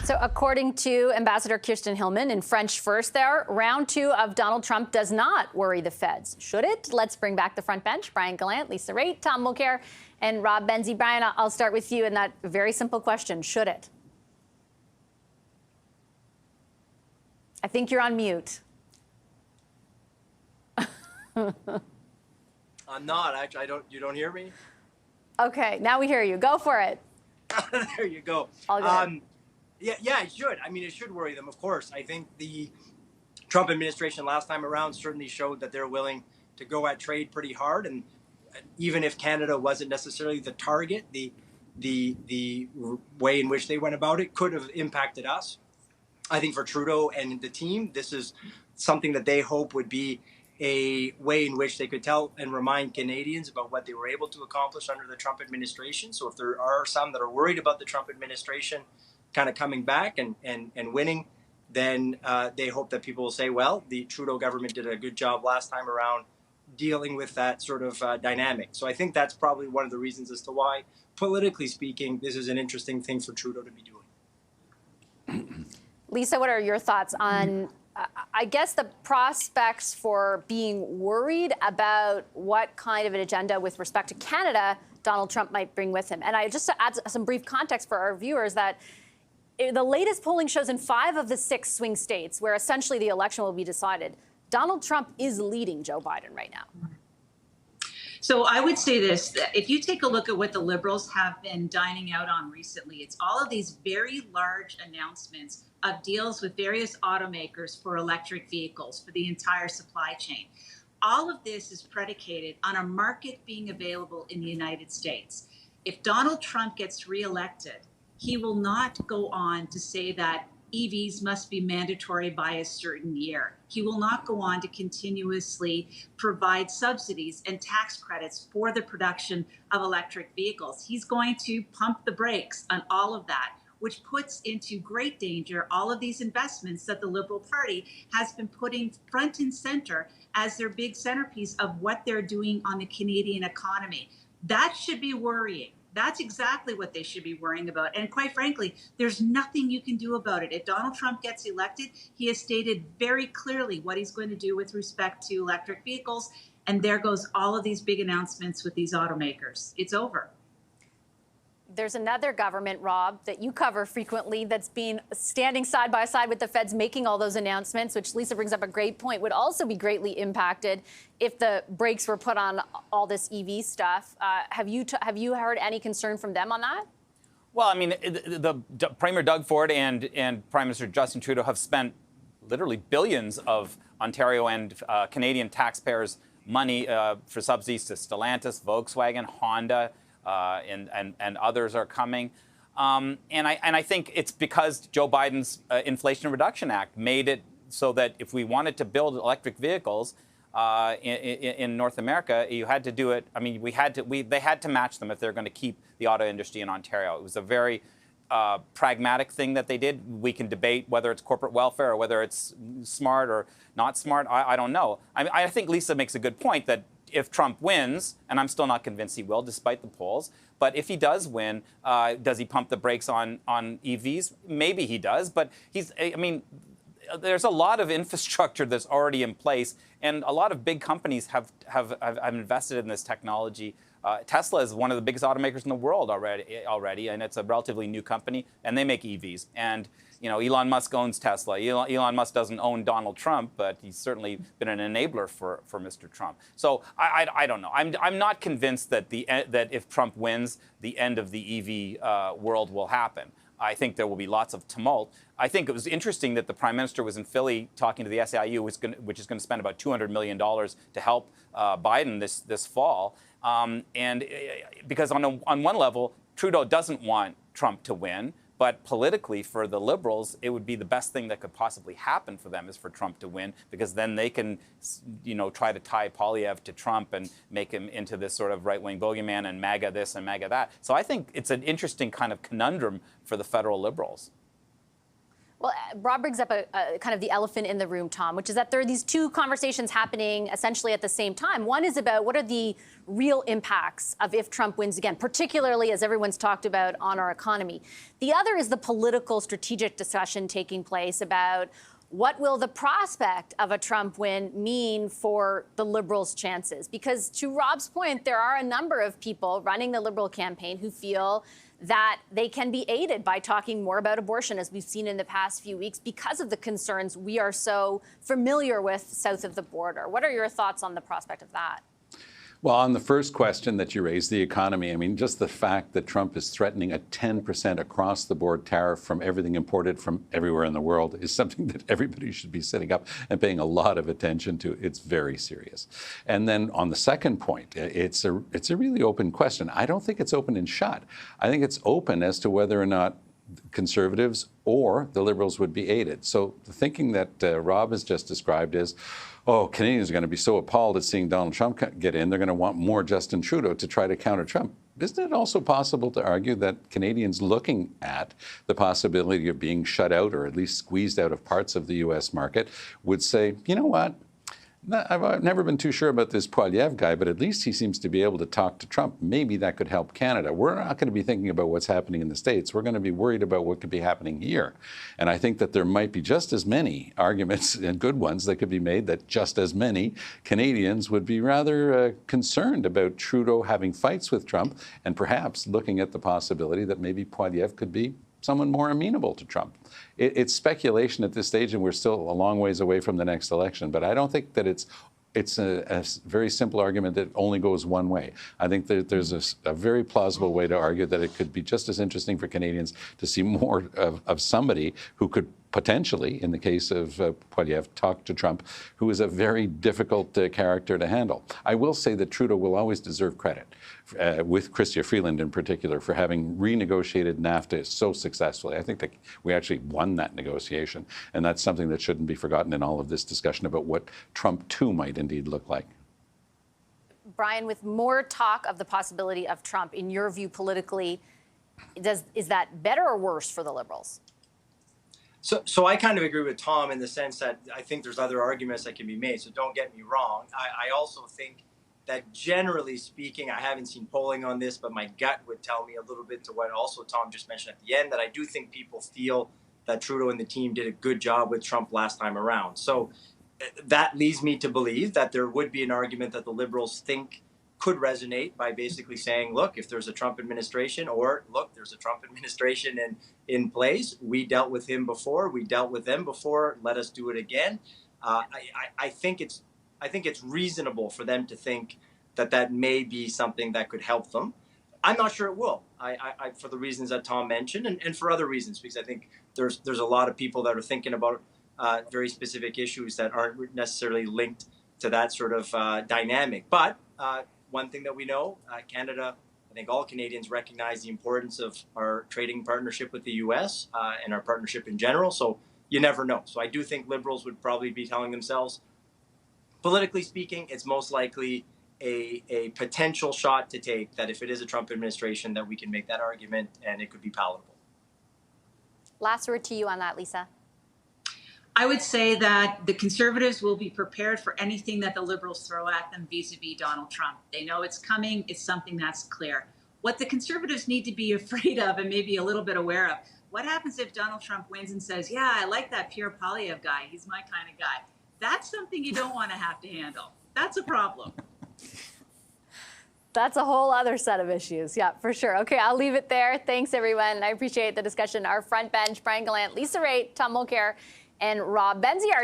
So according to Ambassador Kirsten Hillman in French First there, round 2 of Donald Trump does not worry the feds. Should it? Let's bring back the front bench. Brian Gallant, Lisa Raitt, Tom Mulcair, and Rob Benzie. Brian, I'll start with you in that very simple question. Should it? I think you're on mute. I'm not, actually. You don't hear me? Okay, now we hear you. Go for it. There you go. All good. Yeah, it should. I mean, it should worry them, of course. I think the Trump administration last time around certainly showed that they're willing to go at trade pretty hard. And even if Canada wasn't necessarily the target, the way in which they went about it could have impacted us. I think for Trudeau and the team, this is something that they hope would be a way in which they could tell and remind Canadians about what they were able to accomplish under the Trump administration. So if there are some that are worried about the Trump administration kind of coming back and winning, then they hope that people will say, well, the Trudeau government did a good job last time around dealing with that sort of dynamic. So I think that's probably one of the reasons as to why, politically speaking, this is an interesting thing for Trudeau to be doing. Lisa, what are your thoughts on, I guess, the prospects for being worried about what kind of an agenda with respect to Canada Donald Trump might bring with him? And I just to add some brief context for our viewers that the latest polling shows in 5 of the 6 swing states where essentially the election will be decided, Donald Trump is leading Joe Biden right now. So I would say this, that if you take a look at what the Liberals have been dining out on recently, it's all of these very large announcements of deals with various automakers for electric vehicles for the entire supply chain. All of this is predicated on a market being available in the United States. If Donald Trump gets reelected, he will not go on to say that EVs must be mandatory by a certain year. He will not go on to continuously provide subsidies and tax credits for the production of electric vehicles. He's going to pump the brakes on all of that, which puts into great danger all of these investments that the Liberal Party has been putting front and center as their big centerpiece of what they're doing on the Canadian economy. That should be worrying. That's exactly what they should be worrying about. And quite frankly, there's nothing you can do about it. If Donald Trump gets elected, he has stated very clearly what he's going to do with respect to electric vehicles. And there goes all of these big announcements with these automakers. It's over. There's another government, Rob, that you cover frequently that's been standing side by side with the feds making all those announcements, which Lisa brings up a great point, would also be greatly impacted if the brakes were put on all this EV stuff. Have you heard any concern from them on that? Well, I mean, the Premier Doug Ford and Prime Minister Justin Trudeau have spent literally billions of Ontario and Canadian taxpayers' money for subsidies to Stellantis, Volkswagen, Honda, and others are coming. And I think it's because Joe Biden's Inflation Reduction Act made it so that if we wanted to build electric vehicles in North America, you had to do it. I mean, they had to match them if they're going to keep the auto industry in Ontario. It was a very pragmatic thing that they did. We can debate whether it's corporate welfare or whether it's smart or not smart. I don't know. I think Lisa makes a good point that if Trump wins, and I'm still not convinced he will, despite the polls, but if he does win, does he pump the brakes on EVs? Maybe he does, but there's a lot of infrastructure that's already in place, and a lot of big companies have invested in this technology. Tesla is one of the biggest automakers in the world already, and it's a relatively new company, and they make EVs. And you know, Elon Musk owns Tesla. Elon Musk doesn't own Donald Trump, but he's certainly been an enabler for Mr. Trump. So I don't know. I'm not convinced that that if Trump wins, the end of the EV world will happen. I think there will be lots of tumult. I think it was interesting that the Prime Minister was in Philly talking to the SAIU, which is going to spend about $200 million to help Biden this fall. And because on one level, Trudeau doesn't want Trump to win. But politically, for the Liberals, it would be the best thing that could possibly happen for them is for Trump to win, because then they can, you know, try to tie Poilievre to Trump and make him into this sort of right-wing bogeyman and MAGA this and MAGA that. So I think it's an interesting kind of conundrum for the federal Liberals. Well, Rob brings up a kind of the elephant in the room, Tom, which is that there are these two conversations happening essentially at the same time. One is about what are the real impacts of if Trump wins again, particularly as everyone's talked about on our economy. The other is the political strategic discussion taking place about what will the prospect of a Trump win mean for the Liberals' chances? Because to Rob's point, there are a number of people running the Liberal campaign who feel that they can be aided by talking more about abortion, as we've seen in the past few weeks, because of the concerns we are so familiar with south of the border. What are your thoughts on the prospect of that? Well, on the first question that you raised, the economy, I mean, just the fact that Trump is threatening a 10% across-the-board tariff from everything imported from everywhere in the world is something that everybody should be sitting up and paying a lot of attention to. It's very serious. And then on the second point, it's a really open question. I don't think it's open and shut. I think it's open as to whether or not Conservatives or the Liberals would be aided. So the thinking that Rob has just described is, oh, Canadians are going to be so appalled at seeing Donald Trump get in, they're going to want more Justin Trudeau to try to counter Trump. Isn't it also possible to argue that Canadians looking at the possibility of being shut out or at least squeezed out of parts of the U.S. market would say, you know what? I've never been too sure about this Poilievre guy, but at least he seems to be able to talk to Trump. Maybe that could help Canada. We're not going to be thinking about what's happening in the States. We're going to be worried about what could be happening here. And I think that there might be just as many arguments, and good ones, that could be made that just as many Canadians would be rather concerned about Trudeau having fights with Trump and perhaps looking at the possibility that maybe Poilievre could be someone more amenable to Trump. It's speculation at this stage, and we're still a long ways away from the next election. But I don't think that it's a very simple argument that only goes one way. I think that there's a very plausible way to argue that it could be just as interesting for Canadians to see more of somebody who could potentially, in the case of Poilievre, talk to Trump, who is a very difficult character to handle. I will say that Trudeau will always deserve credit, with Chrystia Freeland in particular, for having renegotiated NAFTA so successfully. I think that we actually won that negotiation, and that's something that shouldn't be forgotten in all of this discussion about what Trump 2 might indeed look like. Brian, with more talk of the possibility of Trump, in your view politically, is that better or worse for the Liberals? So I kind of agree with Tom in the sense that I think there's other arguments that can be made. So don't get me wrong. I also think that generally speaking, I haven't seen polling on this, but my gut would tell me a little bit to what also Tom just mentioned at the end, that I do think people feel that Trudeau and the team did a good job with Trump last time around. So that leads me to believe that there would be an argument that the Liberals think could resonate by basically saying, look, if there's a Trump administration, or look, there's a Trump administration in place. We dealt with him before. We dealt with them before. Let us do it again. I think it's reasonable for them to think that may be something that could help them. I'm not sure it will. For the reasons that Tom mentioned, and for other reasons, because I think there's a lot of people that are thinking about very specific issues that aren't necessarily linked to that sort of dynamic. But one thing that we know, Canada, I think all Canadians recognize the importance of our trading partnership with the U.S. And our partnership in general. So you never know. So I do think Liberals would probably be telling themselves, politically speaking, it's most likely a potential shot to take, that if it is a Trump administration, that we can make that argument and it could be palatable. Last word to you on that, Lisa. I would say that the Conservatives will be prepared for anything that the Liberals throw at them vis-a-vis Donald Trump. They know it's coming. It's something that's clear. What the Conservatives need to be afraid of and maybe a little bit aware of, what happens if Donald Trump wins and says, yeah, I like that Pierre Poilievre guy. He's my kind of guy. That's something you don't want to have to handle. That's a problem. That's a whole other set of issues. Yeah, for sure. Okay, I'll leave it there. Thanks, everyone. I appreciate the discussion. Our front bench, Brian Gallant, Lisa Raitt, Tom Mulcair, and Rob Benzie. Our